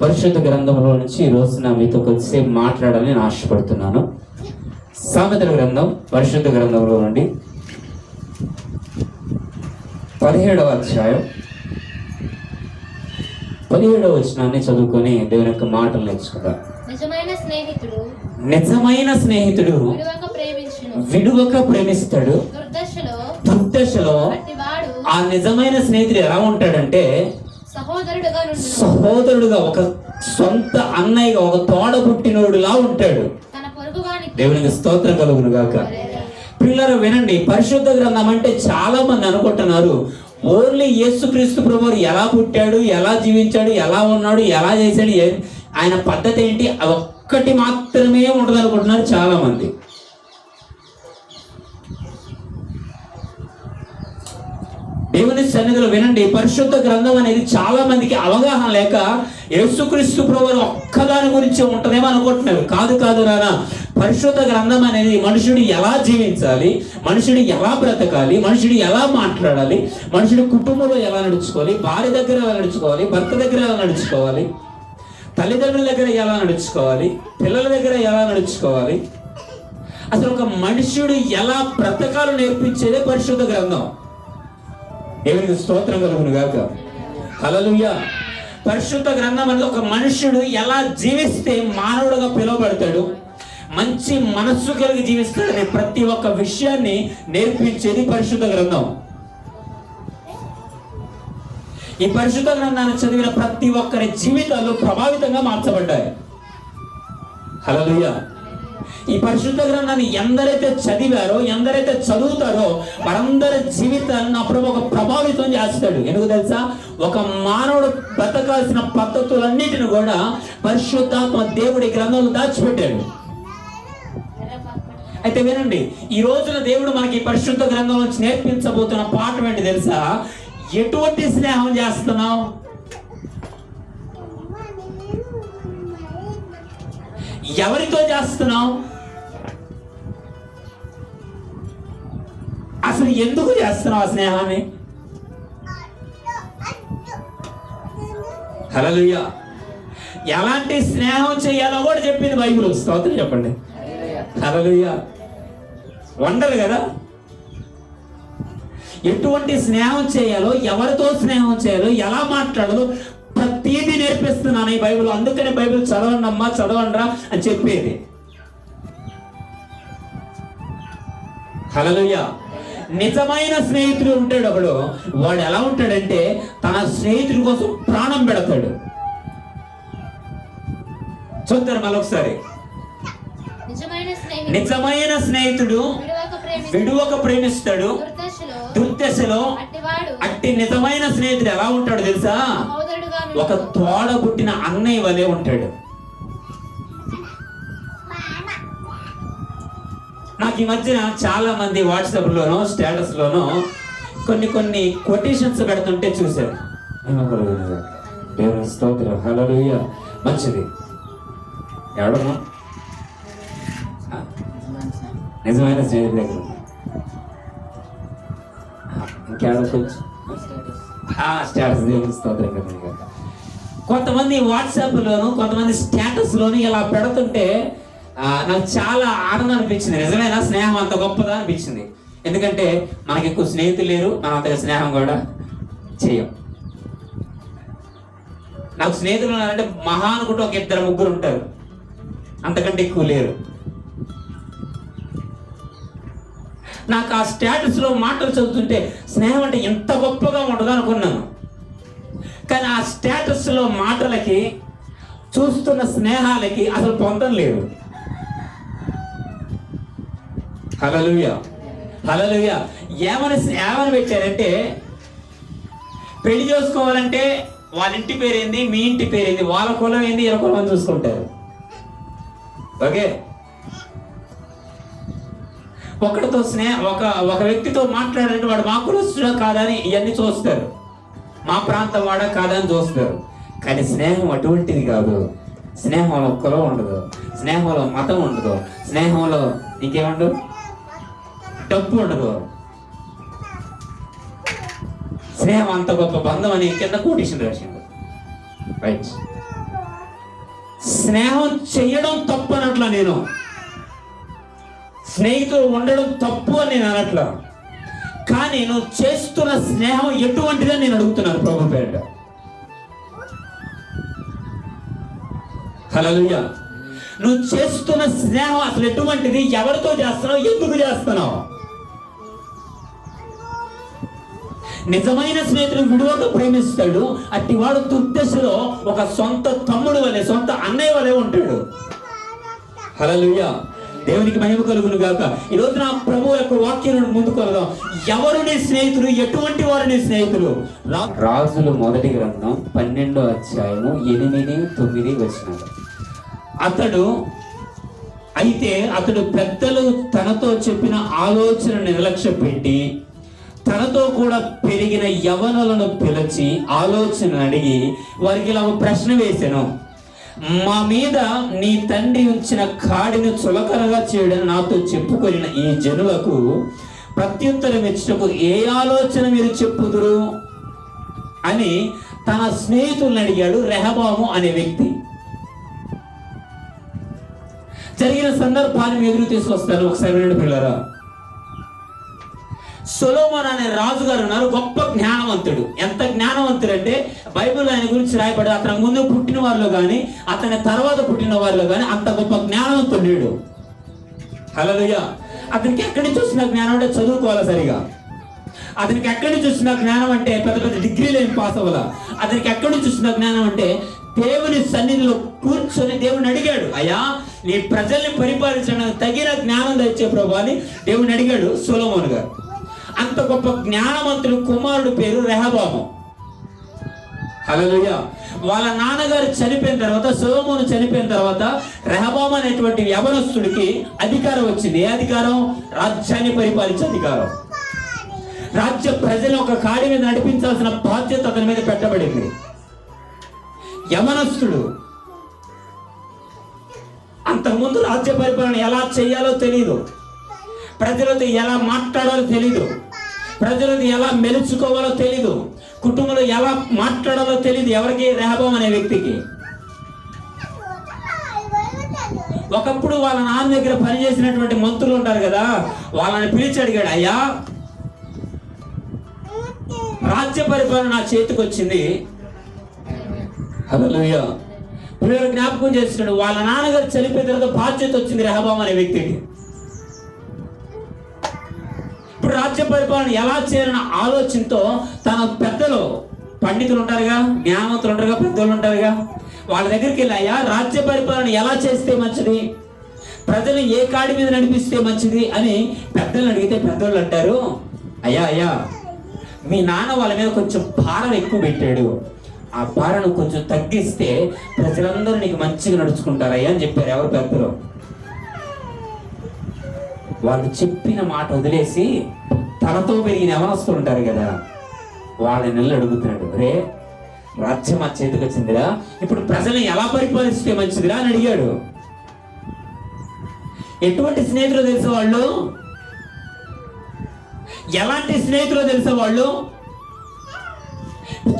పరిశుద్ధ గ్రంథంలో నుంచి ఈ రోజున మీతో కొద్దిసేపు మాట్లాడాలని నేను ఆశపడుతున్నాను. సామెతల గ్రంథం పరిశుద్ధ గ్రంథంలో నుండి 17వ అధ్యాయం 17వ వచనాన్ని చదువుకొని దేవుని యొక్క మాటలు నేర్చుకుందాం. నిజమైన స్నేహితుడు విడువక ప్రేమిస్తాడు. దుర్దశలో ఆ నిజమైన స్నేహితుడు ఎలా ఉంటాడంటే సహోదరుడుగా, ఒక సొంత అన్నయ్యగా, ఒక తోడ పుట్టినోడులా ఉంటాడు. దేవునికి స్తోత్రం కలుగును గాక. పిల్లలు వినండి, పరిశుద్ధ గ్రంథం అంటే చాలా మంది అనుకుంటున్నారు ఓన్లీ యేసుక్రీస్తు ప్రభువు ఎలా పుట్టాడు, ఎలా జీవించాడు, ఎలా ఉన్నాడు, ఎలా చేశాడు, ఆయన పద్ధతి ఏంటి, ఒక్కటి మాత్రమే ఉంటుంది అనుకుంటున్నారు చాలా మంది. దేవుని సన్నిధిలో వినండి, పరిశుద్ధ గ్రంథం అనేది చాలా మందికి అవగాహన లేక యేసుక్రీస్తు ప్రభువు ఒక్కదాని గురించి ఉంటుందేమో అనుకుంటున్నారు. కాదు నాన్న, పరిశుద్ధ గ్రంథం అనేది మనుషుడు ఎలా జీవించాలి, మనుషుడు ఎలా బ్రతకాలి, మనుషుడు ఎలా మాట్లాడాలి, మనుషుడు కుటుంబంలో ఎలా నడుచుకోవాలి, భార్య దగ్గర ఎలా నడుచుకోవాలి, భర్త దగ్గర ఎలా నడుచుకోవాలి, తల్లిదండ్రుల దగ్గర ఎలా నడుచుకోవాలి, పిల్లల దగ్గర ఎలా నడుచుకోవాలి, అసలు ఒక మనుషుడు ఎలా బ్రతకాలు నేర్పించేదే పరిశుద్ధ గ్రంథం. దేవునికి స్తోత్రం కలుగును గాక. హల్లెలూయా. పరిశుద్ధ గ్రంథం అనేది ఒక మనుషుడు ఎలా జీవిస్తే మానవుడుగా పిలువబడతాడు, మంచి మనస్సు కలిగి జీవిస్తాడనే ప్రతి ఒక్క విషయాన్ని నేర్పించేది పరిశుద్ధ గ్రంథం. ఈ పరిశుద్ధ గ్రంథాన్ని చదివిన ప్రతి ఒక్కరి జీవితాలు ప్రభావితంగా మార్చబడ్డాయి. హల్లెలూయా. ఈ పరిశుద్ధ గ్రంథాన్ని ఎందరైతే చదివారో, ఎందరైతే చదువుతారో వారందరి జీవితాలను అప్పుడు ఒక ప్రభావితం చేస్తాడు. ఎందుకు తెలుసా? ఒక మానవుడు బ్రతకాల్సిన పద్ధతులన్నిటిని కూడా పరిశుద్ధాత్మ దేవుడి గ్రంథంలో దాచిపెట్టాడు. అయితే వినండి, ఈ రోజున దేవుడు మనకి పరిశుద్ధ గ్రంథం నుంచి నేర్పించబోతున్న పాఠం ఏంటి తెలుసా? ఎటువంటి స్నేహం చేస్తున్నావు? ఎవరితో చేస్తున్నావు? అసలు ఎందుకు చేస్తున్నావు ఆ స్నేహాన్ని? హల్లెలూయా. ఎలాంటి స్నేహం చేయాలో కూడా చెప్పింది బైబిల్. స్తోత్రం చెప్పండి. హల్లెలూయా. వండరు కదా, ఎటువంటి స్నేహం చేయాలో, ఎవరితో స్నేహం చేయాలో, ఎలా మాట్లాడాలో ప్రతిదీ నేర్పిస్తున్నాను ఈ బైబిల్. అందుకనే బైబిల్ చదవండి అమ్మా, చదవండిరా అని చెప్పేది. హల్లెలూయా. నిజమైన స్నేహితుడు ఉంటాడు ఒకడు. వాడు ఎలా ఉంటాడంటే తన స్నేహితుడి కోసం ప్రాణం పెడతాడు. చూద్దాం మళ్ళొకసారి. నిజమైన స్నేహితుడు విడువక ప్రేమిస్తాడు. దుర్దశలో అట్టి నిజమైన స్నేహితుడు ఎలా ఉంటాడు తెలుసా? ఒక తోడ పుట్టిన అన్నయ్య వలె ఉంటాడు. నాకు ఈ మధ్యన చాలా మంది వాట్సాప్ లోనో స్టేటస్ లోనో కొన్ని కొటేషన్స్ పెడుతుంటే చూశారు. స్తోత్రం. హల్లెలూయా. మంచిది. ఎవడమ్మా? నిజమైన స్నేహితుడి దగ్గర ఇంకేడొచ్చు స్టేటస్. దేవుని స్తోత్రం కదా. కొంతమంది వాట్సాప్ లోను, కొంతమంది స్టేటస్ లోను ఇలా పెడుతుంటే నాకు చాలా ఆనందం అనిపించింది. నిజమేనా స్నేహం అంత గొప్పదా అనిపించింది. ఎందుకంటే మనకి ఎక్కువ స్నేహితులు లేరు, మనం అంతగా స్నేహం కూడా చేయం. నాకు స్నేహితులు ఉన్నారంటే మహా అనుకుంటే ఒక 2-3 ఉంటారు, అంతకంటే ఎక్కువ లేరు. నాకు ఆ స్టేటస్ లో మాటలు చదువుతుంటే స్నేహం అంటే ఎంత గొప్పగా ఉండదు అనుకున్నాను. కానీ ఆ స్టేటస్ లో మాటలకి, చూస్తున్న స్నేహాలకి అసలు పొందం లేదు. హల్లెలూయా. హల్లెలూయా. ఏమని పెట్టారంటే, పెళ్లి చేసుకోవాలంటే వాళ్ళ ఇంటి పేరేంది, మీ ఇంటి పేరేంది, వాళ్ళ కులం ఏంది, ఇలా కులం చూసుకుంటారు. ఓకే. ఒకటితో ఒక వ్యక్తితో మాట్లాడాలంటే వాడు మా కులస్తుడా కాదని ఇవన్నీ చూస్తారు, మా ప్రాంతం వాడా కాదని చూస్తారు. కానీ స్నేహం అటువంటిది కాదు. స్నేహంలో కులం ఉండదు, స్నేహంలో మతం ఉండదు, స్నేహంలో ఇంకేముండదు, డబ్బు ఉండదు. స్నేహం అంత గొప్ప బంధం అని కింద కోటేషన్ రాసిండు. రైట్. స్నేహం చేయడం తప్పు అనట్లా నేను, స్నేహితులు ఉండడం తప్పు అని నేను అనట్లా. కానీ నువ్వు చేస్తున్న స్నేహం ఎటువంటిదని నేను అడుగుతున్నాను ప్రభు పేరిట. హల్లెలూయా. నువ్వు చేస్తున్న స్నేహం అసలు ఎటువంటిది, ఎవరితో చేస్తున్నావు, ఎందుకు చేస్తున్నావు? నిజమైన స్నేహితుడు విడువక ప్రేమిస్తాడు. అట్టివాడు దుర్దశలో ఒక సొంత తమ్ముడు వలె, సొంత అన్నయ్య వలె ఉంటాడు. హల్లెలూయా. దేవునికి మహిమ కలుగును గాక. ఈ రోజు నా ప్రభు యొక్క వాక్యం ముందుకు వెళ్దాం. ఎవరు నీ స్నేహితులు, ఎటువంటి వారు నీ స్నేహితులు? రాజులు మొదటి గ్రంథం 12వ అధ్యాయము 8-9 వచనాలు. అతడు పెద్దలు తనతో చెప్పిన ఆలోచన నిర్లక్ష్య పెట్టి తనతో కూడా పెరిగిన యవనులను పిలిచి ఆలోచన అడిగి వారికి ఇలా ప్రశ్న వేశాను. మా మీద నీ తండ్రి ఉంచిన కాడిని చులకనగా చేయడం నాతో చెప్పుకొనిన ఈ జనులకు ప్రత్యుత్తరం ఇచ్చుటకు ఏ ఆలోచన మీరు చెప్పుదురు అని తన స్నేహితులను అడిగాడు రెహబాము అనే వ్యక్తి. జరిగిన సందర్భాన్ని ఎదురు తీసుకొస్తాను, ఒకసారి వినండి పిల్లరా. సొలొమోను అనే రాజుగారు ఉన్నారు, గొప్ప జ్ఞానవంతుడు. ఎంత జ్ఞానవంతుడు అంటే బైబిల్ ఆయన గురించి రాయబడి అతని ముందు పుట్టిన వారిలో కానీ అతని తర్వాత పుట్టిన వారిలో కానీ అంత గొప్ప జ్ఞానవంతుడు లేడు. హల్లెలూయా. అతనికి ఎక్కడి నుంచి వచ్చిన జ్ఞానం అంటే చదువుకోవాలి సరిగా. అతనికి ఎక్కడి నుంచి వచ్చిన జ్ఞానం అంటే పెద్ద పెద్ద డిగ్రీలు ఏం పాస్ అవ్వాల. అతనికి ఎక్కడి నుంచి వచ్చిన జ్ఞానం అంటే దేవుని సన్నిధిలో కూర్చొని దేవుని అడిగాడు, అయ్యా నీ ప్రజల్ని పరిపాలించడానికి తగిన జ్ఞానం తెచ్చే ప్రభు అని దేవుని అడిగాడు సొలొమోను గారు. అంత గొప్ప జ్ఞానవంతుడు కుమారుడు పేరు రెహబాము. హల్లెలూయా. వాళ్ళ నాన్నగారు చనిపోయిన తర్వాత, సొలొమోను చనిపోయిన తర్వాత రెహబాము అనేటువంటి యవనస్తుడికి అధికారం వచ్చింది. ఏ అధికారం? రాజ్యాన్ని పరిపాలించే అధికారం. రాజ్య ప్రజలు ఒక కాడి మీద నడిపించాల్సిన బాధ్యత అతని మీద పెట్టబడింది. యవనస్తుడు. అంతకుముందు రాజ్య పరిపాలన ఎలా చేయాలో తెలియదు, ప్రజలతో ఎలా మాట్లాడాలో తెలీదు, ప్రజలతో ఎలా మెలుచుకోవాలో తెలీదు, కుటుంబంలో ఎలా మాట్లాడాలో తెలీదు. ఎవరికి? రెహబాము అనే వ్యక్తికి. ఒకప్పుడు వాళ్ళ నాన్న దగ్గర పనిచేసినటువంటి మంత్రులు ఉంటారు కదా, వాళ్ళని పిలిచి అడిగాడు, అయ్యా రాజ్య పరిపాలన నా చేతికి వచ్చింది. హల్లెలూయా. పిల్లలు జ్ఞాపకం చేస్తున్నాడు, వాళ్ళ నాన్నగారు చనిపోయిన తర్వాత బాధ్యత వచ్చింది రెహబాము అనే వ్యక్తికి. ఇప్పుడు రాజ్య పరిపాలన ఎలా చేయాలన్న ఆలోచనతో తన పెద్దలు, పండితులు ఉంటారుగా, జ్ఞానవంతులు ఉంటారుగా, పెద్దలు ఉంటారుగా, వాళ్ళ దగ్గరికి వెళ్ళాయా రాజ్య పరిపాలన ఎలా చేస్తే మంచిది, ప్రజలు ఏ కాడి మీద నడిపిస్తే మంచిది అని పెద్దలు అడిగితే పెద్దోళ్ళు అంటారు, అయ్యా మీ నాన్న వాళ్ళ మీద కొంచెం భారం ఎక్కువ పెట్టాడు, ఆ భారను కొంచెం తగ్గిస్తే ప్రజలందరూ నీకు మంచిగా నడుచుకుంటారయ్యా అని చెప్పారు. ఎవరు? పెద్దలు. వాళ్ళు చెప్పిన మాట వదిలేసి తనతో పెరిగిన యవనస్తులు ఉంటారు కదా, వాళ్ళని అడుగుతున్నాడు, రే రాజ్యం మా చేతికి వచ్చిందిరా, ఇప్పుడు ప్రజల్ని ఎలా పరిపాలిస్తే మంచిదిరా అని అడిగాడు. ఎటువంటి స్నేహితులు తెలిసేవాళ్ళు, ఎలాంటి స్నేహితులు తెలిసేవాళ్ళు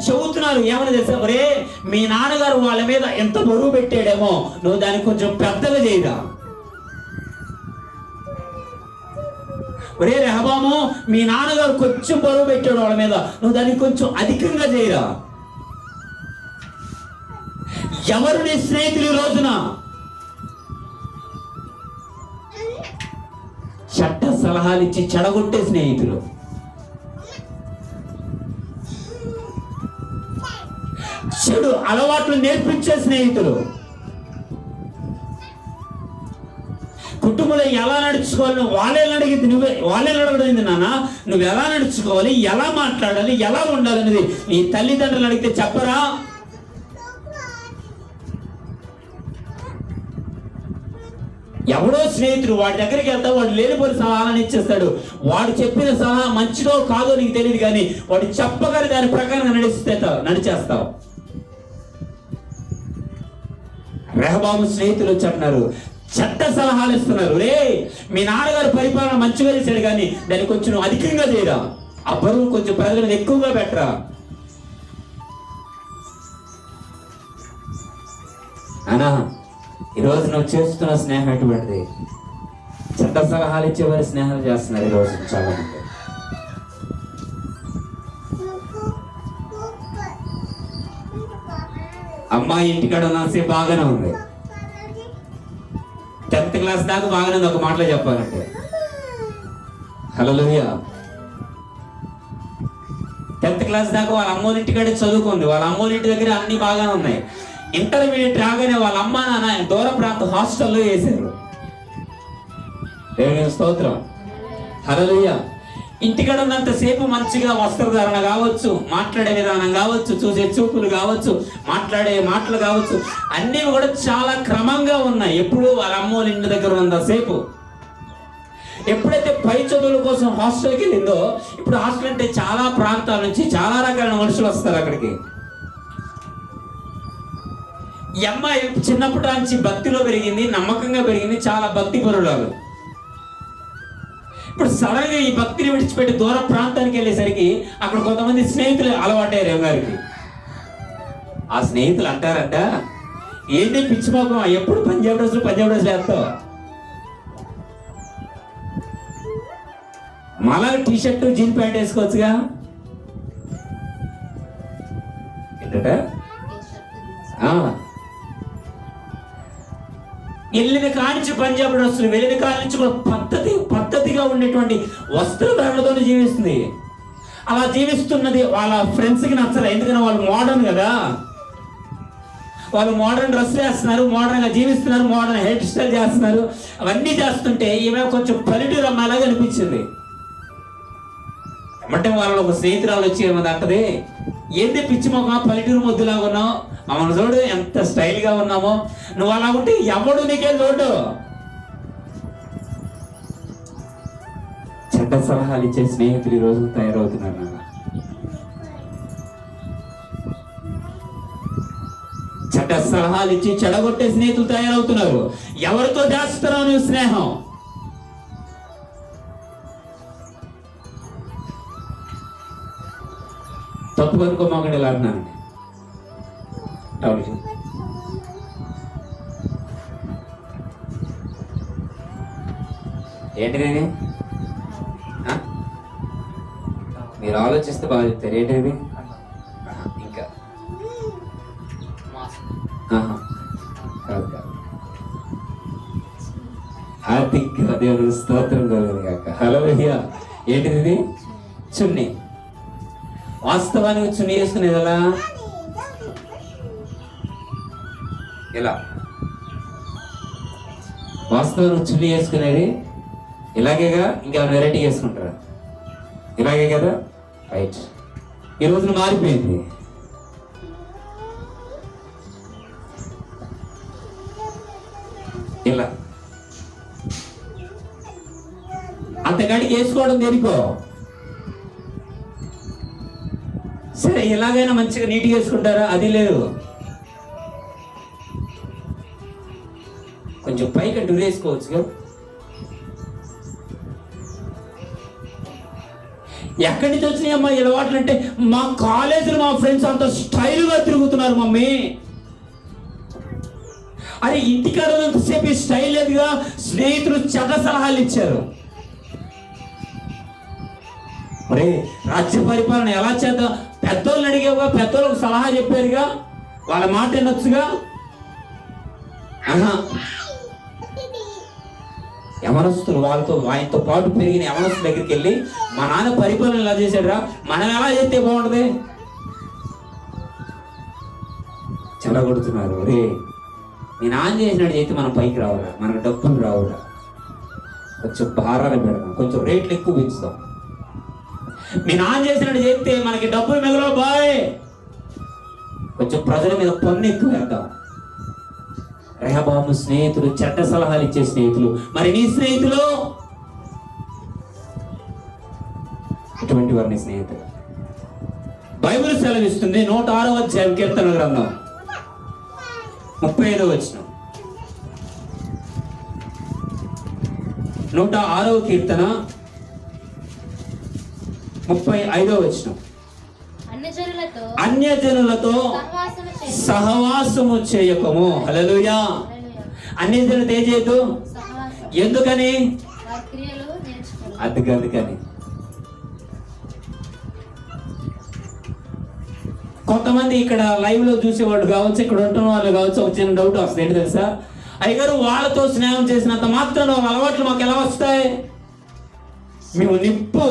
చెబుతున్నారు. ఏమని తెలుసా? రే మీ నాన్నగారు వాళ్ళ మీద ఎంత బరువు పెట్టాడేమో, నువ్వు దాన్ని కొంచెం పెద్దగా చేయరా. ఒరే రెహబాము, మీ నాన్నగారు కొంచెం బరువు పెట్టాడు వాళ్ళ మీద, నువ్వు దాన్ని కొంచెం అధికంగా చేయరా. ఎవరు నీ స్నేహితులు ఈ రోజున? చెడ్డ సలహాలు ఇచ్చి చెడగొట్టే స్నేహితులు. చెడు అలవాట్లు నేర్పించే స్నేహితులు. కుటుంబంలో ఎలా నడుచుకోవాలి వాళ్ళని అడిగింది, వాళ్ళని అడగడింది నాన్న, నువ్వు ఎలా నడుచుకోవాలి, ఎలా మాట్లాడాలి, ఎలా ఉండాలి అనేది నీ తల్లిదండ్రులు అడిగితే చెప్పరా? ఎవడో స్నేహితుడు వాడి దగ్గరికి వెళ్తా, వాడు లేనిపోని సలహాలను ఇచ్చేస్తాడు. వాడు చెప్పిన సలహా మంచిదో కాదో నీకు తెలియదు, కానీ వాడు చెప్పగలి దాని ప్రకారం నడిచేస్తావు. రెహబాము స్నేహితులు వచ్చి అంటున్నారు, చెడ్డ సలహాలు ఇస్తున్నారు. రే మీ నాన్నగారు పరిపాలన మంచిగా చేశాడు, కానీ దాన్ని కొంచెం అధికంగా చేయరా, ఆ బరువు కొంచెం ప్రజల మీద ఎక్కువగా పెట్టరా. అనా ఈరోజు నువ్వు చేస్తున్న స్నేహం ఎటువంటిది? చెడ్డ సలహాలు ఇచ్చేవారి స్నేహాలు చేస్తున్నారు ఈరోజు చాలా మంది. అమ్మాయి ఇంటికాడ ఉన్నసేపు బాగానే ఉంది, 10th క్లాస్ దాకా బాగానే ఉంది. ఒక మాటలో చెప్పాలంటే హల్లెలూయా. 10th క్లాస్ దాకా వాళ్ళ అమ్మోళ్ళ ఇంటికాడే చదువుకుంది, వాళ్ళ అమ్మోళ్ళ ఇంటి దగ్గర అన్ని బాగానే ఉన్నాయి. ఇంటర్మీడియట్ రాగానే వాళ్ళ అమ్మ నాన్న దూర ప్రాంత హాస్టల్లో వేశారు. దేవుని స్తోత్రం, హల్లెలూయా. ఇంటికాడ ఉన్నంతసేపు మంచిగా వస్త్రధారణ కావచ్చు, మాట్లాడే విధానం కావచ్చు, చూసే చూపులు కావచ్చు, మాట్లాడే మాటలు కావచ్చు, అన్నీ కూడా చాలా క్రమంగా ఉన్నాయి. ఎప్పుడు వాళ్ళ అమ్మోళ్ళ ఇంటి దగ్గర ఉన్నంతసేపు. ఎప్పుడైతే పై చదువుల కోసం హాస్టల్కి వెళ్ళిందో, ఇప్పుడు హాస్టల్ అంటే చాలా ప్రాంతాల నుంచి చాలా రకాల మనుషులు వస్తారు అక్కడికి. ఈ అమ్మాయి చిన్నప్పటి నుంచి భక్తిలో పెరిగింది, నమ్మకంగా పెరిగింది, చాలా భక్తి పరురాలు. ఇప్పుడు సడన్ గా ఈ భక్తిని విడిచిపెట్టి దూర ప్రాంతానికి వెళ్ళేసరికి అక్కడ కొంతమంది స్నేహితులు అలవాటయ్యారు గారికి. ఆ స్నేహితులు అంటారంట, ఏంటి పిచ్చి మొఖం, ఎప్పుడు పంజాబ్ డ్రెస్లు వేస్తావు, మళ్ళా టీ షర్ట్ జీన్ ప్యాంట్ వేసుకోవచ్చుగా. ఏంటట వెళ్ళిన కానించి పంజాబ్ డ్రెస్సులు, వెళ్ళిన కానించి కూడా పద్ధతిగా ఉండేటువంటి వస్త్రధారణతో జీవిస్తుంది. అలా జీవిస్తున్నది వాళ్ళ ఫ్రెండ్స్కి నచ్చలేదు, ఎందుకంటే వాళ్ళు మోడర్న్ కదా. వాళ్ళు మోడర్న్ డ్రెస్సులు వేస్తున్నారు, మోడర్న్గా జీవిస్తున్నారు, మోడర్న్ హెయిర్ స్టైల్ చేస్తున్నారు. అవన్నీ చేస్తుంటే ఈమె కొంచెం పల్లెటూరు అమ్మాయిలాగా అనిపించింది. అంటే వాళ్ళ ఒక స్నేహితురాలు వచ్చి ఏమది అంటది, ఏంటి పిచ్చి మొక్క పల్లెటూరు ముద్దులాగా ఉన్నావు, అమ్మను చూడు ఎంత స్టైల్గా ఉన్నామో, నువ్వు అలా ఉంటే ఎవడు నీకే చూడు. చెడ్డ సలహాలు ఇచ్చే స్నేహితులు ఈ రోజు తయారవుతున్నారు. చెడ్డ సలహాలు ఇచ్చి చెడగొట్టే స్నేహితులు తయారవుతున్నారు. ఎవరితో చేస్తున్నావు నువ్వు స్నేహం? తప్పు కనుకోమాకండి ఇలా అంటున్నానండి. ఏంటిది? మీరు ఆలోచిస్తే బాగా చెప్తారు. ఏంటిది? ఇంకా కాదు కాదు, ఆర్థిక దేవుని స్తోత్రం కలుగును గాక. హల్లెలూయా. ఏంటిది? చున్నీ. వాస్తవానికి చున్నీ వేసుకునేది ఎలా? ఇలా. వాస్తవానికి చున్నీ వేసుకునేది ఇలాగేగా, ఇంకా వెరైటీ వేసుకుంటారా? ఇలాగే కదా, రైట్. ఈ రోజున మారిపోయింది. ఇలా అంతకాడికి వేసుకోవడం దేనికో. సరే, ఎలాగైనా మంచిగా నీట్గా వేసుకుంటారా? అది లేదు, కొంచెం పైకి అటు వేసుకోవచ్చుగా. ఎక్కడి నుంచి వచ్చినాయమ్మా ఈ అలవాట్లు అంటే, మా కాలేజీలో మా ఫ్రెండ్స్ అంత స్టైల్గా తిరుగుతున్నారు మమ్మీ. అరే, ఇంటికాడ ఎంతసేపు స్టైల్ లేదుగా, స్నేహితులు చెడ్డ సలహాలు ఇచ్చారు. అరే, రాజ్య పరిపాలన ఎలా చేద్దాం, పెద్దోళ్ళని అడిగావుగా, పెద్దోళ్ళకు సలహా చెప్పారుగా, వాళ్ళ మాట వినొచ్చుగా. యవనస్తులు ఆయనతో పాటు పెరిగిన యవనస్తుల దగ్గరికి వెళ్ళి, మా నాన్న పరిపాలన ఎలా చేశాడురా, మనం ఎలా చేస్తే బాగుంటుంది, చెడగొడుతున్నారు. రే, మీ నాన్న చేసినట్టు చేస్తే మనం పైకి రావురా, మనకు డబ్బులు రావురా, కొంచెం భారాలు పెడదాం, కొంచెం రేట్లు ఎక్కువ పెంచుతాం. మీ నాన్న చేసినట్టు చేస్తే మనకి డబ్బులు మిగలవు బాయ్, కొంచెం ప్రజల మీద పన్ను ఎక్కువ వేద్దాం. రెహబాము స్నేహితులు చెడ్డ సలహాలు ఇచ్చే స్నేహితులు. మరి నీ స్నేహితులు ఎటువంటి వారిని స్నేహితులు? బైబిల్ సెలవిస్తుంది 106వ అధ్యాయం కీర్తన గ్రంథం 35వ వచనం. 106వ కీర్తన 35వ వచనం. అన్యజనులతో సహవాసము చేయకము. హల్లెలూయా. అన్నిటితో ఏం చేయదు. ఎందుకని? అందుకని కొంతమంది ఇక్కడ లైవ్ లో చూసేవాళ్ళు కావచ్చు, ఇక్కడ ఉంటున్న వాళ్ళు కావచ్చు, ఒక చిన్న డౌట్ వస్తుంది. ఏంటి తెలుసా? అయ్యగారు, వాళ్ళతో స్నేహం చేసినంత మాత్రం వాళ్ళ అలవాట్లు మాకు ఎలా వస్తాయి? మేము నిప్పు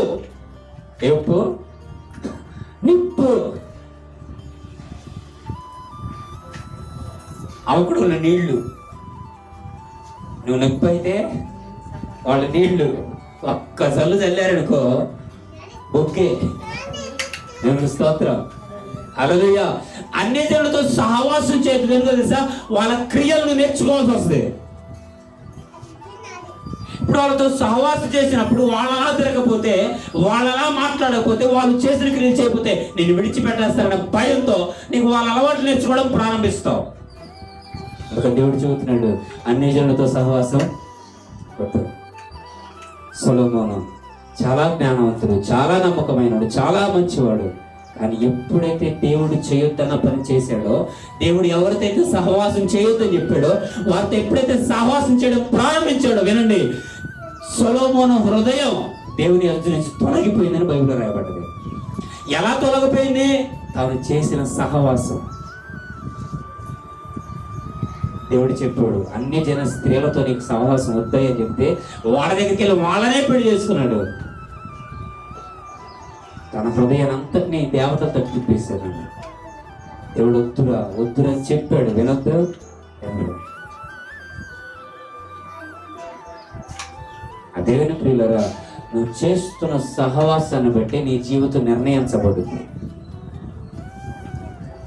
అవకుడు నీళ్లు, నువ్వు నిప్పు అయితే వాళ్ళ నీళ్లు ఒక్క చల్లు చల్లారనుకో ఓకే. దేవునికి స్తోత్రం. హల్లెలూయా. అన్ని జనులతో సహవాసం చేయడం తెలుసా? వాళ్ళ క్రియలను నేర్చుకోవాల్సి వస్తుంది. ఇప్పుడు వాళ్ళతో సహవాసం చేసినప్పుడు వాళ్ళలా తిరగకపోతే, వాళ్ళలా మాట్లాడకపోతే, వాళ్ళు చేసిన క్రియలు చేయకపోతే నేను విడిచిపెట్టేస్తానన్న భయంతో నీకు వాళ్ళ అలవాట్లు నేర్చుకోవడం ప్రారంభిస్తావు. ఒక దేవుడు చెబుతున్నాడు, అన్ని జనులతో సహవాసం వద్దు. సొలొమోను చాలా జ్ఞానవంతుడు, చాలా నమ్మకమైనడు, చాలా మంచివాడు. కానీ ఎప్పుడైతే దేవుడు చేయొద్దన్న పని చేశాడో, దేవుడు ఎవరితో సహవాసం చేయొద్దని చెప్పాడో వారితో ఎప్పుడైతే సహవాసం చేయడం ప్రారంభించాడో, వినండి, సొలొమోను హృదయం దేవుని ఎదురు నుంచి తొలగిపోయిందని బైబిల్లో రాయబడ్డది. ఎలా తొలగిపోయింది? తాను చేసిన సహవాసం. దేవుడు చెప్పాడు, అన్ని జన స్త్రీలతో నీకు సహవాసం వద్దాయి అని చెప్తే వాళ్ళ దగ్గరికి వెళ్ళి వాళ్ళనే పెళ్లి చేసుకున్నాడు. తన హృదయాన్ని అంతటినీ దేవతలతో తిప్పేశాడు. దేవుడు వద్దురా అని చెప్పాడు, వినొద్దు. దేవుని ప్రియులరా, నువ్వు చేస్తున్న సహవాసాన్ని బట్టి నీ జీవితం నిర్ణయించబడుతుంది.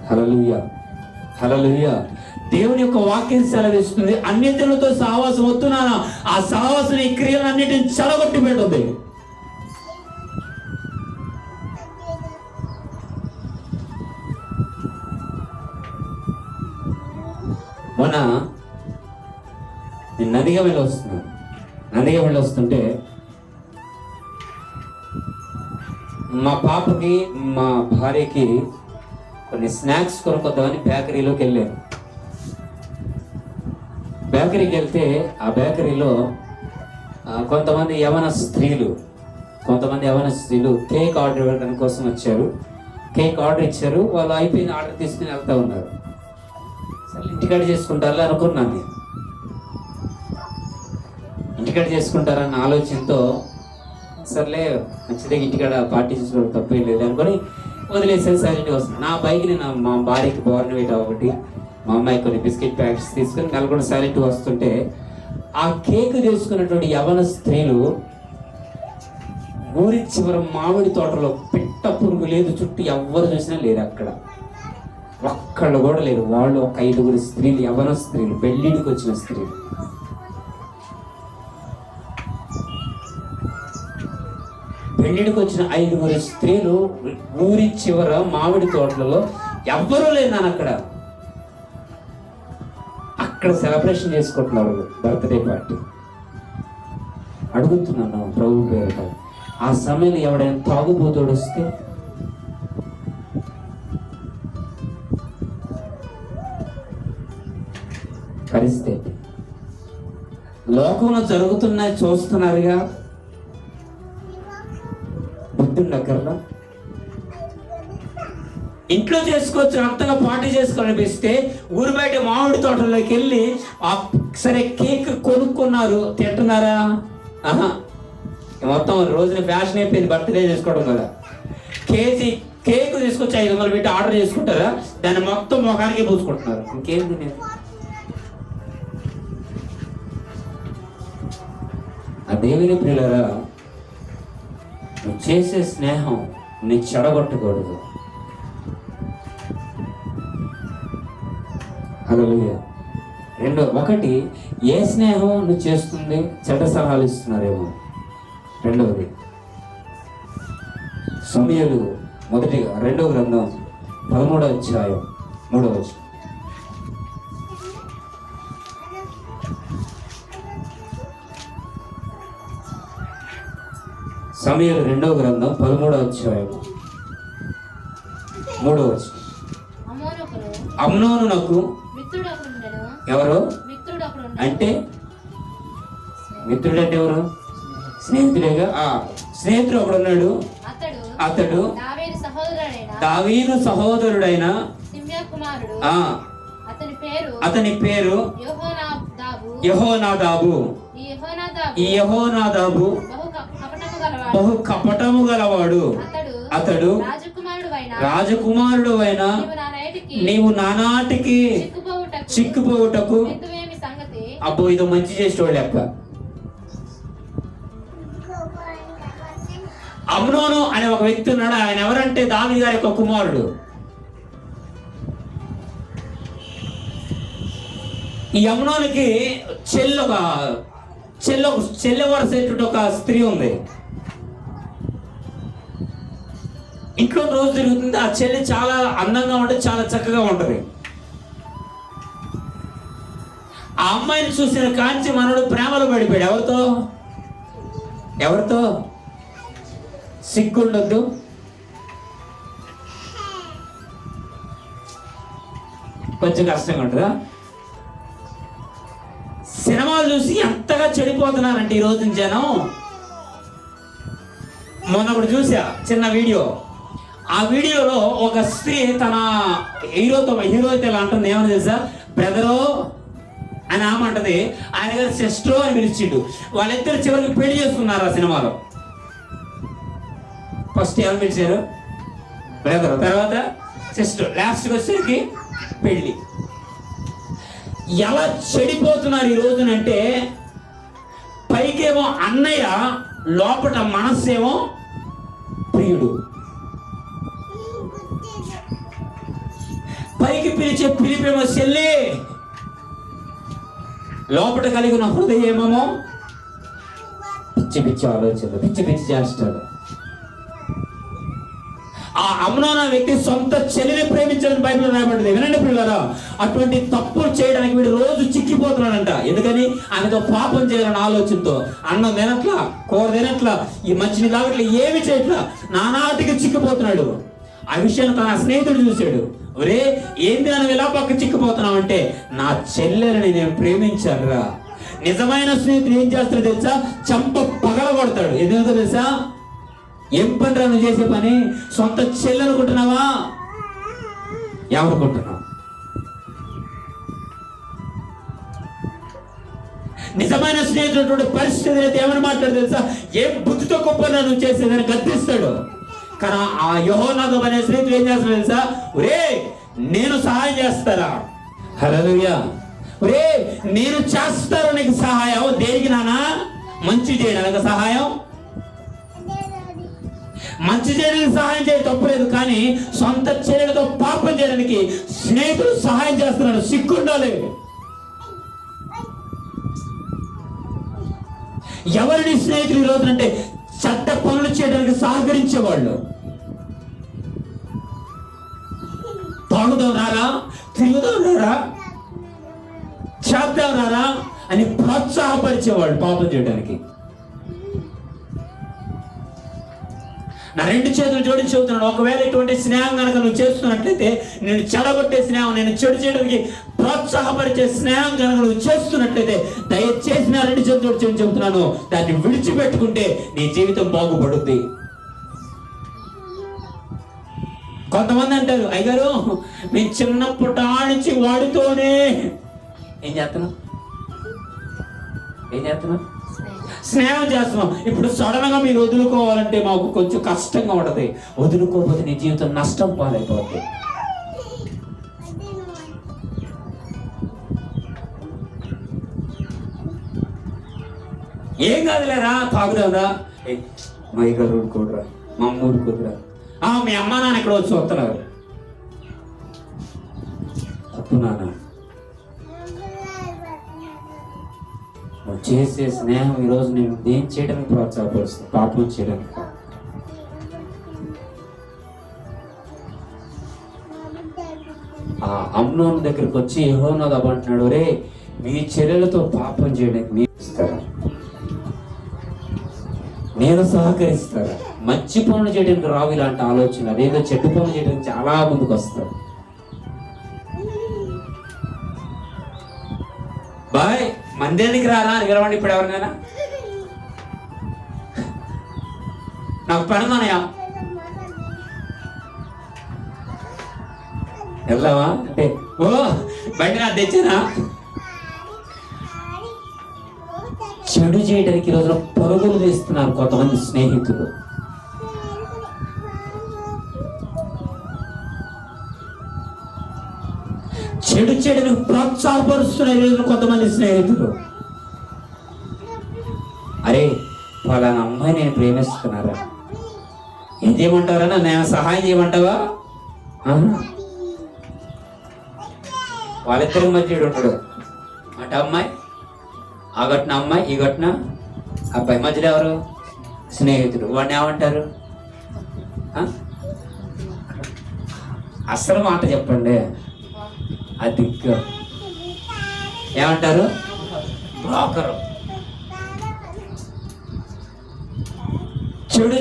హల్లెలూయా, హల్లెలూయా. దేవుని యొక్క వాక్యం సెలవిస్తుంది, అన్నిటితో సహవాసం వస్తున్నానా ఆ సహవాసం ఈ క్రియలన్నిటిని చెడగొట్టి పెడుతుంది. మొన్న నేను నందిగా వెళ్ళి వస్తుంటే మా పాపకి మా భార్యకి కొన్ని స్నాక్స్ కొనుక్కొద్దామని బేకరీలోకి వెళ్ళాను. బేకరీకి వెళ్తే ఆ బేకరీలో కొంతమంది యవన స్త్రీలు కేక్ ఆర్డర్ ఇవ్వడం కోసం వచ్చారు. కేక్ ఆర్డర్ ఇచ్చారు. వాళ్ళు అయిపోయిన ఆర్డర్ తీసుకుని వెళ్తా ఉన్నారు. సరే ఇంటికాడ చేసుకుంటారా అనుకున్నాను నేను. ఇంటికాడ చేసుకుంటారన్న ఆలోచనతో సర్లే మంచిదే ఇంటికాడ పార్టీ చేసుకోవడం తప్పేం లేదు అనుకొని వదిలేసారి సైలెంట్గా వస్తుంది. నా బైక్ని మా భార్యకి బోర్నవీటా ఒకటి, మా అమ్మాయి కొన్ని బిస్కెట్ ప్యాకెట్స్ తీసుకుని నలుగురు సైలెంట్గా వస్తుంటే ఆ కేక్ చేసుకున్నటువంటి యవన స్త్రీలు ఊరి చివరి మామిడి తోటలో పిట్ట పురుగు లేదు, చుట్టూ ఎవ్వరు చూసినా లేరు, అక్కడ ఒక్కళ్ళు కూడా లేరు. వాళ్ళు ఒక 5 స్త్రీలు, యవన స్త్రీలు, పెళ్ళిడికి వచ్చిన స్త్రీలు. పెళ్ళిడికి వచ్చిన 5 స్త్రీలు ఊరి చివర మామిడి తోటలలో ఎవ్వరూ లేరు. అక్కడ సెలబ్రేషన్ చేసుకుంటున్నారు బర్త్డే పార్టీ. అడుగుతున్నాను ప్రభు పేరు, ఆ సమయంలో ఎవడైనా తాగుబోతోడు వస్తే పరిస్థితి లోకంలో జరుగుతున్నాయి చూస్తున్నారుగా, బుద్ధుండక్కర్లా. ఇంట్లో చేసుకోవచ్చు, అంతగా పార్టీ చేసుకోవాలనిపిస్తే ఊరి బయట మామిడి తోటలోకి వెళ్ళి సరే కేక్ కొనుక్కున్నారు, తింటున్నారా? మొత్తం రోజున ఫ్యాషన్ అయిపోయింది బర్త్డే చేసుకోవడం కదా. కేజీ కేక్ తీసుకొచ్చి 500 పెట్టి ఆర్డర్ చేసుకుంటారా, దాన్ని మొత్తం మొఖానికి పూసుకుంటున్నారు. ఇంకేం తినేది? ఆ దేవుని ప్రియులారా, నువ్వు చేసే స్నేహం నీ చెడగొట్టకూడదు. హల్లెలూయా. ఒకటి, ఏ స్నేహం నువ్వు చేస్తుంది చెడ్డ సలహాలు ఇస్తున్నారేమో. రెండవది, సమూయేలు మొదటిగా 2వ గ్రంథం 13వ అధ్యాయం 3వ వచనం. సమూయేలు 2వ గ్రంథం 13వ అధ్యాయం 3వ వచనం. అమ్నోనునకు మిత్రుడు ఒకడు ఉండెను. ఎవరు మిత్రుడు ఒకడు ఉండెను. అంటే మిత్రుడు అంటే ఎవరు? స్నేహితుడేగా. స్నేహితుడు ఒకడు ఉన్నాడు. అతడు దావీదు సహోదరుడైన సిమ్యా కుమారుడు. అతని పేరు యెహోనాదాబు. ఈ యెహోనాదాబు బహు కపటము గలవాడు. అతడు రాజకుమారుడు అయిన నీవు నానాటికి చిక్కుపోవుటకు. అబ్బో, ఇదో మంచి చేసేవాడు లెక్క. అమ్నోను అనే ఒక వ్యక్తి ఉన్నాడు. ఆయన ఎవరంటే దావీదు గారి యొక్క కుమారుడు. ఈ అమ్నోనుకి చెల్లె వరసేటువంటి ఒక స్త్రీ ఉంది. ఇంట్లో రోజు తిరుగుతుంది. ఆ చెల్లి చాలా అందంగా ఉంటుంది, చాలా చక్కగా ఉంటుంది. ఆ అమ్మాయిని చూసిన కాంచి మనోడు ప్రేమలో పడిపోయాడు. ఎవరితో? సిగ్గుండొద్దు. కొంచెం కష్టంగా ఉంటుందా? సినిమాలు చూసి ఎంతగా చెడిపోతున్నారంటే ఈ రోజు జనం. మొన్న ఒకటి చూసా, చిన్న వీడియో. ఆ వీడియోలో ఒక స్త్రీ తన హీరో అయితే ఇలా అంటుంది. ఏమని తెలుసా? బ్రదరో అని ఆమె అంటది. ఆయన గారు సిస్టరో అని పిలిచిండు. వాళ్ళిద్దరు చివరికి పెళ్లి చేసుకున్నారు ఆ సినిమాలో. ఫస్ట్ ఏమని పిలిచారు? బ్రదర్, తర్వాత సిస్టర్, లాస్ట్కి వచ్చేసరికి పెళ్లి. ఎలా చెడిపోతున్నారు ఈ రోజునంటే, పైకేమో అన్నయ్య, లోపట మనస్సేమో ప్రియుడు. పైకి పిలిచే పిలిపేమో చెల్లి, లోపట కలిగిన హృదయమేమో పిచ్చి పిచ్చి ఆలోచనలు, పిచ్చి పిచ్చి చేస్తాడు. ఆ అమ్నోను వ్యక్తి సొంత చెల్లిని ప్రేమించాలని బైబిల్ రాయబడింది. వినండి పిల్లరా, అటువంటి తప్పులు చేయడానికి వీడు రోజు చిక్కిపోతున్నాడంట. ఎందుకని? ఆయనతో పాపం చేయాలని ఆలోచనతో. అన్నం తినట్లా, కూర తినట్లా, ఈ మంచిని తాగట్లా, ఏమి చేయట్లా, నానాటికి చిక్కిపోతున్నాడు. ఆ విషయాన్ని తన స్నేహితుడు చూశాడు. ఒరే, ఏంది నన్ను ఇలా పక్క చిక్కిపోతున్నావు అంటే, నా చెల్లెలని నేను ప్రేమించానురా. నిజమైన స్నేహితుడు ఏం చేస్తాడు తెలుసా? చంప పగల కొడతాడు. ఎందుకంటే తెలుసా? ఏం పని రా నువ్వు చేసే పని? సొంత చెల్లెనుకుంటున్నావా? ఎవరుకుంటున్నావు? నిజమైన స్నేహితుడు పరిస్థితి అయితే ఏమని మాట్లాడు తెలుసా? ఏం బుద్ధితో గొప్ప నువ్వు చేసేదని గద్దిస్తాడు. కానీ ఆ యెహోనాదాబు అనే స్నేహితుడు ఏం చేస్తాడు తెలుసా? ఒరే, నేను సహాయం చేస్తారా? హల్లెలూయా. ఒరే, నేను చేస్తాను నీకు సహాయం. దేనికి నానా? మంచి చేయడానికి సహాయం. మంచి చేయడానికి సహాయం చేయడం తప్పులేదు, కానీ సొంత చెల్లెలతో పాపం చేయడానికి స్నేహితుడు సహాయం చేస్తున్నాడు. సిగ్గుండాలి. ఎవరిని స్నేహితులు ఈ రోజునంటే చెడ్డ పనులు చేయడానికి సహకరించేవాళ్ళు. తాగుదాం రారా, తిరుగుదాం రారా, చేద్దాం రారా అని ప్రోత్సాహపరిచేవాళ్ళు పాపం చేయడానికి. నా రెండు చేతులు జోడించి చెబుతున్నాను, ఒకవేళ ఇటువంటి స్నేహం కనుక నువ్వు చేస్తున్నట్లయితే, నేను చెడగొట్టే స్నేహం, నేను చెడు చేయడానికి ప్రోత్సాహపరిచే స్నేహం కనుక నువ్వు చేస్తున్నట్లయితే, దయచేసి నా రెండు చేతులు జోడించి చెబుతున్నాను, దాన్ని విడిచిపెట్టుకుంటే నీ జీవితం బాగుపడుద్ది. కొంతమంది అంటారు, అయ్యగారు మేము చిన్నప్పటి నుంచి వాడితోనే ఏం చేస్తున్నాం స్నేహం చేస్తున్నాం. ఇప్పుడు సడన్ గా మీరు వదులుకోవాలంటే మాకు కొంచెం కష్టంగా ఉంటది. వదులుకోకపోతే నీ జీవితం నష్టం పాలైపోతుంది. ఏం కాదులేరా, తాగుదారా, మా అయ్యగారు ఊరుకోడురా, మా అమ్మ ఊరుకోదురా, మీ అమ్మ నాన్న ఇక్కడ వచ్చి వస్తున్నారు. తప్పు నాన్న, నువ్వు చేసే స్నేహం ఈరోజు నేను దేం చేయడానికి ప్రోత్సాహపరుస్తుంది? పాపం చేయడానికి. ఆ అమ్నోను దగ్గరికి వచ్చి యెహోనాదాబు అంటున్నాడు, రే మీ చెల్లెలతో పాపం చేయడానికి మీరు ఇస్తారా? నేను సహకరిస్తారా? మంచి పనులు చేయడానికి రావు ఇలాంటి ఆలోచన. అదేదో చెడ్డ పనులు చేయడానికి చాలా ముందుకు వస్తారు. బాయ్ మందిరానికి రారా అని పిలవండి ఇప్పుడు ఎవరినైనా. నాకు పని ఉందన్నయ్య వెళ్దామా అంటే ఓ బయట నా తెచ్చానా. చెడు చేయడానికి ఈ రోజున పరుగులు తీస్తున్నారు కొంతమంది స్నేహితులు. చెడుని ప్రోత్సాహపరుస్తున్నారు ఈ రోజున కొంతమంది స్నేహితులు. అరే వాళ్ళని అమ్మాయి నేను ప్రేమిస్తున్నారా, ఏం చేయమంటారా, నేను సహాయం చేయమంటావా? వాళ్ళిద్దరి మధ్య ఉంటాడు. అటు అమ్మాయి, ఆ ఘటన అమ్మాయి, ఈ ఘటన అబ్బాయి, మధ్యలో ఎవరు? స్నేహితుడు. వాడిని ఏమంటారు? అసలు మాట చెప్పండి, అది ఏమంటారు? బ్రోకరు.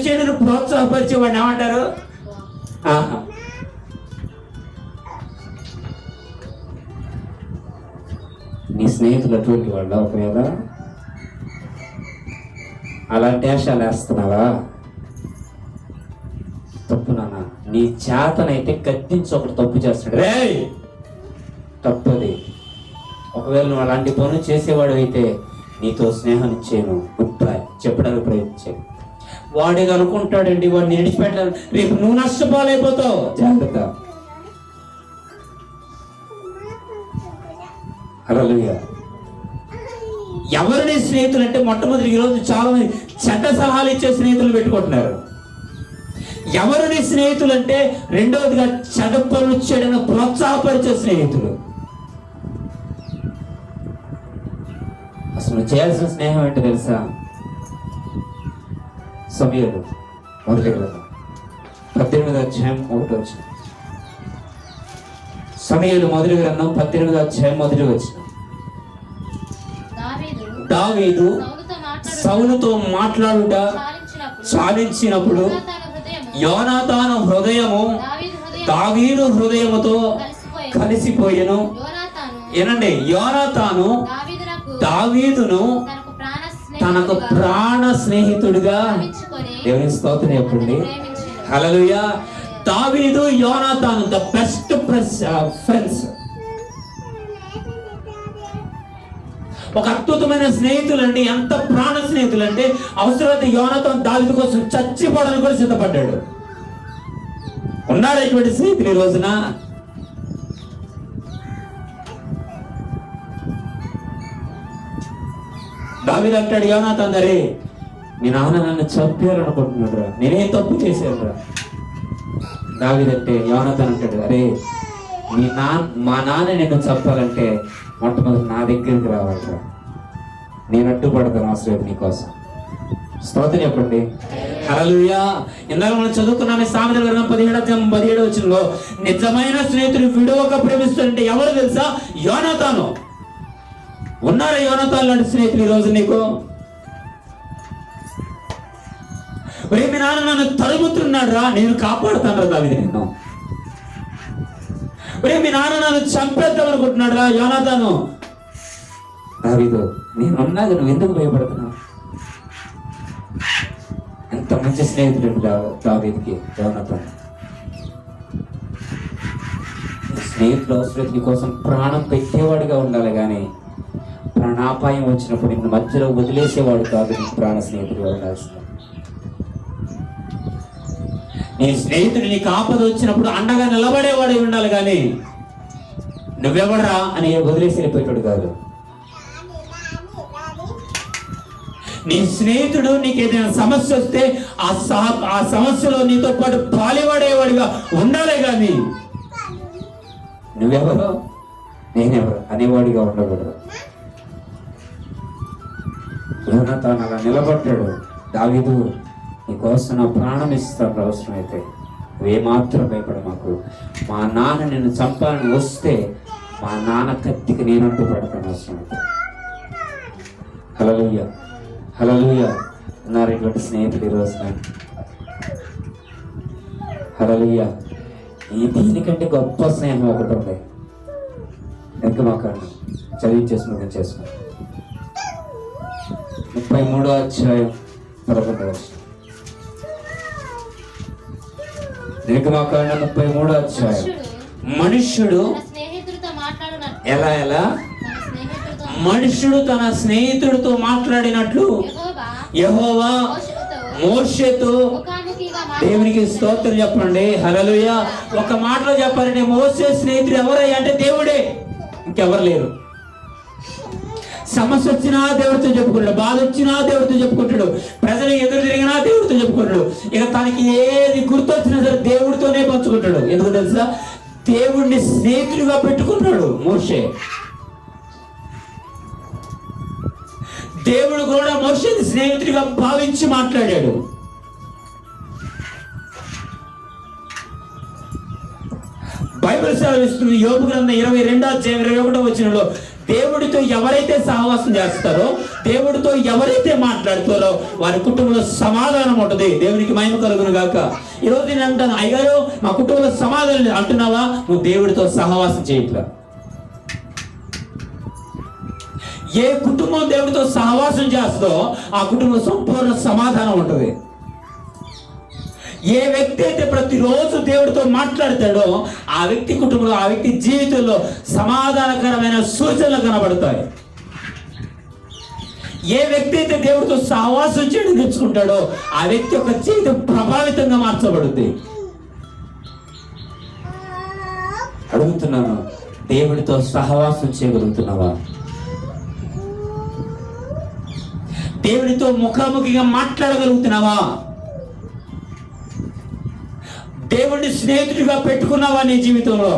చెడును ప్రోత్సాహపరిచే వాడిని ఏమంటారు? నీ స్నేహితులు అటువంటి వాళ్ళ ఒకవేళ అలాంటి వేషాలు వేస్తున్నావా? తప్పు నాన్న, నీ చేతనైతే గద్దించి ఒకటి తప్పు చేస్తాడు. రే తప్పది. ఒకవేళ నువ్వు అలాంటి పనులు చేసేవాడు అయితే నీతో స్నేహం ఇచ్చేను, గుడ్ బై చెప్పడానికి ప్రయత్నించాను. వాడిగా అనుకుంటాడండి, వాడిని విడిచిపెట్టాలి, రేపు నువ్వు నష్టపోలేకపోతావు, జాగ్రత్త. హల్లెలూయా. ఎవరిని స్నేహితులు అంటే మొట్టమొదటి ఈరోజు చాలా మంది చెడ్డ సలహాలు ఇచ్చే స్నేహితులు పెట్టుకుంటున్నారు. ఎవరిని స్నేహితులు అంటే రెండవదిగా చెడ్డ పనులు చేయడానికి ప్రోత్సాహపరిచే స్నేహితులు. అసలు చేయాల్సిన స్నేహం ఏంటో తెలుసా? సమూయేలు మొదటి గ్రంథం 18వ అధ్యాయం 1వ వచనం. సమూయేలు మొదటి గ్రంథం 18వ అధ్యాయం 1వ వచనం. దావీదు సౌలుతో మాట్లాడుట చాలించినప్పుడు యోనాతాను హృదయము దావీదు హృదయముతో కలిసిపోయెను. ఏనండి, యోనాతాను దావీదును తనకు ప్రాణ స్నేహితుడిగా, దేవుని స్తోత్రం చెప్పండి, హల్లెలూయా. దావీదు యోనాతాను ద బెస్ట్ ఫ్రెండ్స్. ఒక అద్భుతమైన స్నేహితులు అండి. ఎంత ప్రాణ స్నేహితులు అంటే అవసరమైతే యోనాతాను దావీదు కోసం చచ్చిపోవడానికి కూడా సిద్ధపడ్డాడు. ఉన్నాడు ఇటువంటి స్నేహితులు ఈ రోజున. దావీదు అంటాడు యోనాతాను, అరే మీ నాన్న నన్ను చంపారనుకుంటున్నాడు రా, నేనేం తప్పు చేశాను రా. దావీదు అంటే యోనాతాను అంటాడు, అరే మా నాన్న నిన్ను చంపాలంటే మొట్టమొదటి నా దగ్గరికి రావాలరా, నేను అడ్డుపడతాను అవసరం నీకోసం. స్తోత్రం చెప్పండి, హల్లెలూయా. ఇందాక మనం చదువుకున్నామే సామెతల గ్రంథం 17వ వచనంలో నిజమైన స్నేహితుడు విడువక ప్రేమిస్తుంటే ఎవరు తెలుసా? యోనాతాను. ఉన్నారా యోనాతాను లాంటి స్నేహితులు ఈ రోజు నీకు? మీ నాన్న నన్ను తరుముతున్నాడు రా, నేను కాపాడుతాను రా దావీదు నిన్ను. మీ నాన్న నన్ను చంపేద్దాం అనుకుంటున్నాడు రా యోనాతాను. దావీదు నేనున్నాగా నువ్వు ఎందుకు భయపడుతున్నావు? ఎంత మంచి స్నేహితుడు దావీదుకి యోనాతాను. స్నేహితులు అవసరం నీ కోసం ప్రాణం పెట్టేవాడిగా ఉండాలి, కానీ ప్రాణాపాయం వచ్చినప్పుడు నిన్ను మధ్యలో వదిలేసేవాడు కాదు. నీ ప్రాణ స్నేహితుడిగా ఉండాల్సింది. నీ స్నేహితుడు నీకు ఆపద వచ్చినప్పుడు అండగా నిలబడేవాడే ఉండాలి, కానీ నువ్వెవడరా అని వదిలేసి వెళ్ళిపోయాడు కాదు. నీ స్నేహితుడు నీకు ఏదైనా సమస్య వస్తే ఆ సమస్యలో నీతో పాటు పాలివాడేవాడిగా ఉండాలి, కానీ నువ్వెవరో నేనెవరు అనేవాడిగా ఉండకూడదు. యోనాతాను అలా నిలబడ్డాడు. దావీదు నీకోసం నా ప్రాణం ఇస్తాను అవసరమైతే, నువ్వేమాత్రం భయపడ మాకు. మా నాన్న నిన్ను చంపాలని వస్తే మా నాన్న కత్తికి నేనంటూ పడతాను అవసరమైతే. హల్లెలూయా, హల్లెలూయా. ఉన్నారు ఇటువంటి స్నేహితులు ఈ రోజున. హల్లెలూయా. దీనికంటే గొప్ప స్నేహం ఒకటి ఉంది. ఎంత మాకండి చదివించేసి ముగించేసుకున్నాం. 33వ అధ్యాయం 11వ వచనం. నిర్గమాకాండం 33వ అధ్యాయం. మనుష్యుడు తన స్నేహితుడితో మాట్లాడినట్లు ఎలా మనుష్యుడు తన స్నేహితుడితో మాట్లాడినట్లు యెహోవా మోషేతో ముఖాముఖిగా దేవునికి స్తోత్రం చెప్పండి. హల్లెలూయా. ఒక మాటలో చెప్పాలంటే మోషే స్నేహితుడు ఎవరయ్యా అంటే దేవుడే, ఇంకెవరు లేరు. సమస్య వచ్చినా దేవుడితో చెప్పుకుంటాడు, బాధ వచ్చినా దేవుడితో చెప్పుకుంటాడు, ప్రజలు ఎదురు తిరిగినా దేవుడితో చెప్పుకుంటాడు. ఇక తనకి ఏది గుర్తొచ్చినా సరే దేవుడితోనే పంచుకుంటాడు. ఎందుకు తెలుసా? దేవుడిని స్నేహితుడిగా పెట్టుకున్నాడు మోషే. దేవుడు కూడా మోషేని స్నేహితుడిగా భావించి మాట్లాడాడు. బైబిల్ సెలవిస్తుంది యోబు గ్రంథం 22వ అధ్యాయం 21వ వచనంలో, దేవుడితో ఎవరైతే సహవాసం చేస్తారో, దేవుడితో ఎవరైతే మాట్లాడుతారో వారి కుటుంబంలో సమాధానం ఉంటుంది. దేవునికి మహిమ కలుగును గాక. ఈరోజు నేను అంటాను, అయ్యారో మా కుటుంబంలో సమాధానం అంటున్నావా? నువ్వు దేవుడితో సహవాసం చేయట్లా. ఏ కుటుంబం దేవుడితో సహవాసం చేస్తుందో ఆ కుటుంబం సంపూర్ణ సమాధానం ఉంటుంది. ఏ వ్యక్తి అయితే ప్రతిరోజు దేవుడితో మాట్లాడతాడో ఆ వ్యక్తి కుటుంబంలో, ఆ వ్యక్తి జీవితంలో సమాధానకరమైన సూచనలు కనబడతాయి. ఏ వ్యక్తి అయితే దేవుడితో సహవాసం చేయడం నేర్చుకుంటాడో ఆ వ్యక్తి యొక్క జీవితం ప్రభావితంగా మార్చబడుతుంది. అడుగుతున్నాను, దేవుడితో సహవాసం చేయగలుగుతున్నావా? దేవుడితో ముఖాముఖిగా మాట్లాడగలుగుతున్నావా? దేవుడిని స్నేహితుడిగా పెట్టుకున్నావా నీ జీవితంలో?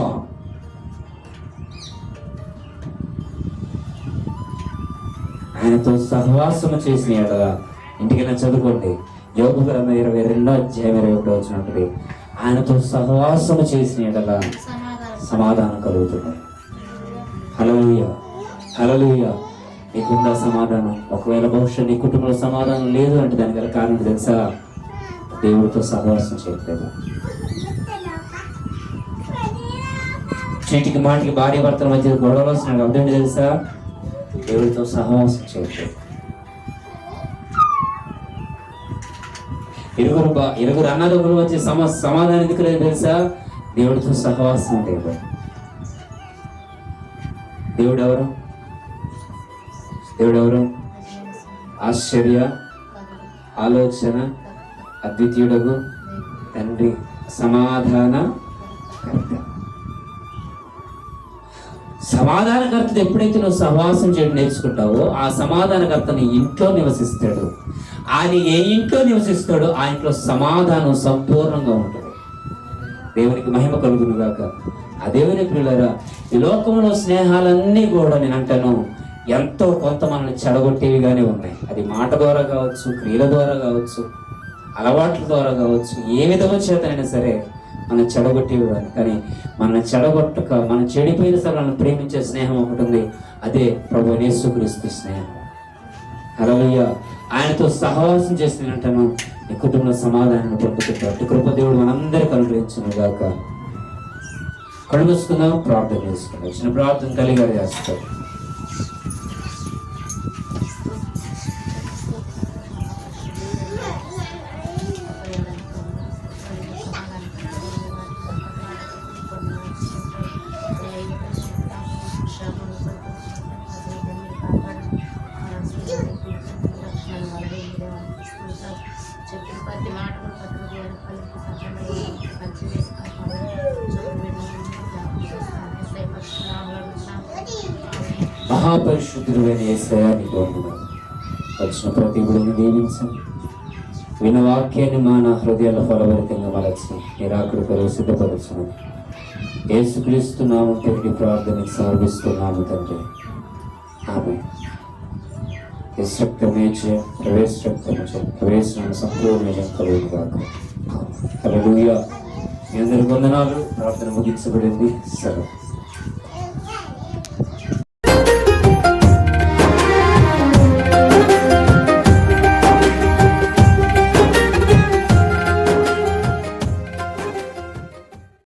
ఆయనతో సహవాసము చేసిన ఎడలా, ఇంటికైనా చదువుకోండి, యోబు గ్రంథం 22వ అధ్యాయం 21వ వచనం. ఆయనతో సహవాసము చేసిన ఎడలా సమాధానం కలుగుతుంది. హల్లెలూయా, హల్లెలూయా. నీకుందా సమాధానం? ఒకవేళ బహుశా నీ కుటుంబంలో సమాధానం లేదు అంటే దానికి గల కారణం తెలుసా? దేవుడితో సహవాసం చేయట్లేదు. చీటికి మాటికి భార్య భర్తల మధ్య గొడవలు వస్తున్నాడు. అర్థం తెలుసా? దేవుడితో సహవాసం చేయట్లేదు. ఇరుగురు అన్నదమ్ముల మధ్య సమాధానం ఎందుకు లేదు తెలుసా? దేవుడితో సహవాసం లేదు. దేవుడెవరు? దేవుడెవరు? ఆశ్చర్య, ఆలోచన, అద్వితీయుడగు తండ్రి, సమాధానకర్త ఎప్పుడైతే నువ్వు సహవాసం చేయడం నేర్చుకుంటావో ఆ సమాధానకర్త నీ ఇంట్లో నివసిస్తాడు. ఆయన ఏ ఇంట్లో నివసిస్తాడో ఆ ఇంట్లో సమాధానం సంపూర్ణంగా ఉంటుంది. దేవునికి మహిమ కలుగును గాక. ఆ దేవుని ప్రియులారా, ఈ లోకంలో స్నేహాలన్నీ కూడా నేను అంటాను ఎంతో కొంత మనల్ని చెడగొట్టేవిగానే ఉన్నాయి. అది మాట ద్వారా కావచ్చు, క్రియల ద్వారా కావచ్చు, అలవాట్ల ద్వారా కావచ్చు, ఏ విధమైన చేతనైనా సరే మనం చెడగొట్టేవి కానీ మనం చెడగొట్టక మనం చెడిపోయిన సరే మనం ప్రేమించే స్నేహం ఒకటి ఉంది. అదే ప్రభువైన యేసుక్రీస్తు స్నేహం. హల్లెలూయా. ఆయనతో సహవాసం చేసినంటాను నీ కుటుంబంలో సమాధానం పొందుకుంటాడు. కృపదేవుడు మనందరికీ అనుగ్రహించును గాక. కళ్ళు మూసుకుందాం, ప్రార్థన చేసుకుందాం. చిన్న ప్రార్థన కలిగా చేస్తారు. మహాపరిశుద్ధుడైన యేసయ్యా నీకు వందనాలు. వచ్చిన ప్రతి గుడిని దీవించండి. విన్న వాక్యాన్ని మన హృదయాల ఫలభరితంగా మలచి నిరాకుడు కొరకు సిద్ధపరచను. యేసుక్రీస్తు నామం తిరిగి ప్రార్థనకు సమర్పిస్తున్నాము తండ్రి. ఆమేన్. రక్తమే ప్రవేశం సంపూర్ణ కలుగును గాక. హల్లెలూయా. మీ అందరి వందనాలు. ప్రార్థన ముగించబడింది. సెలవు.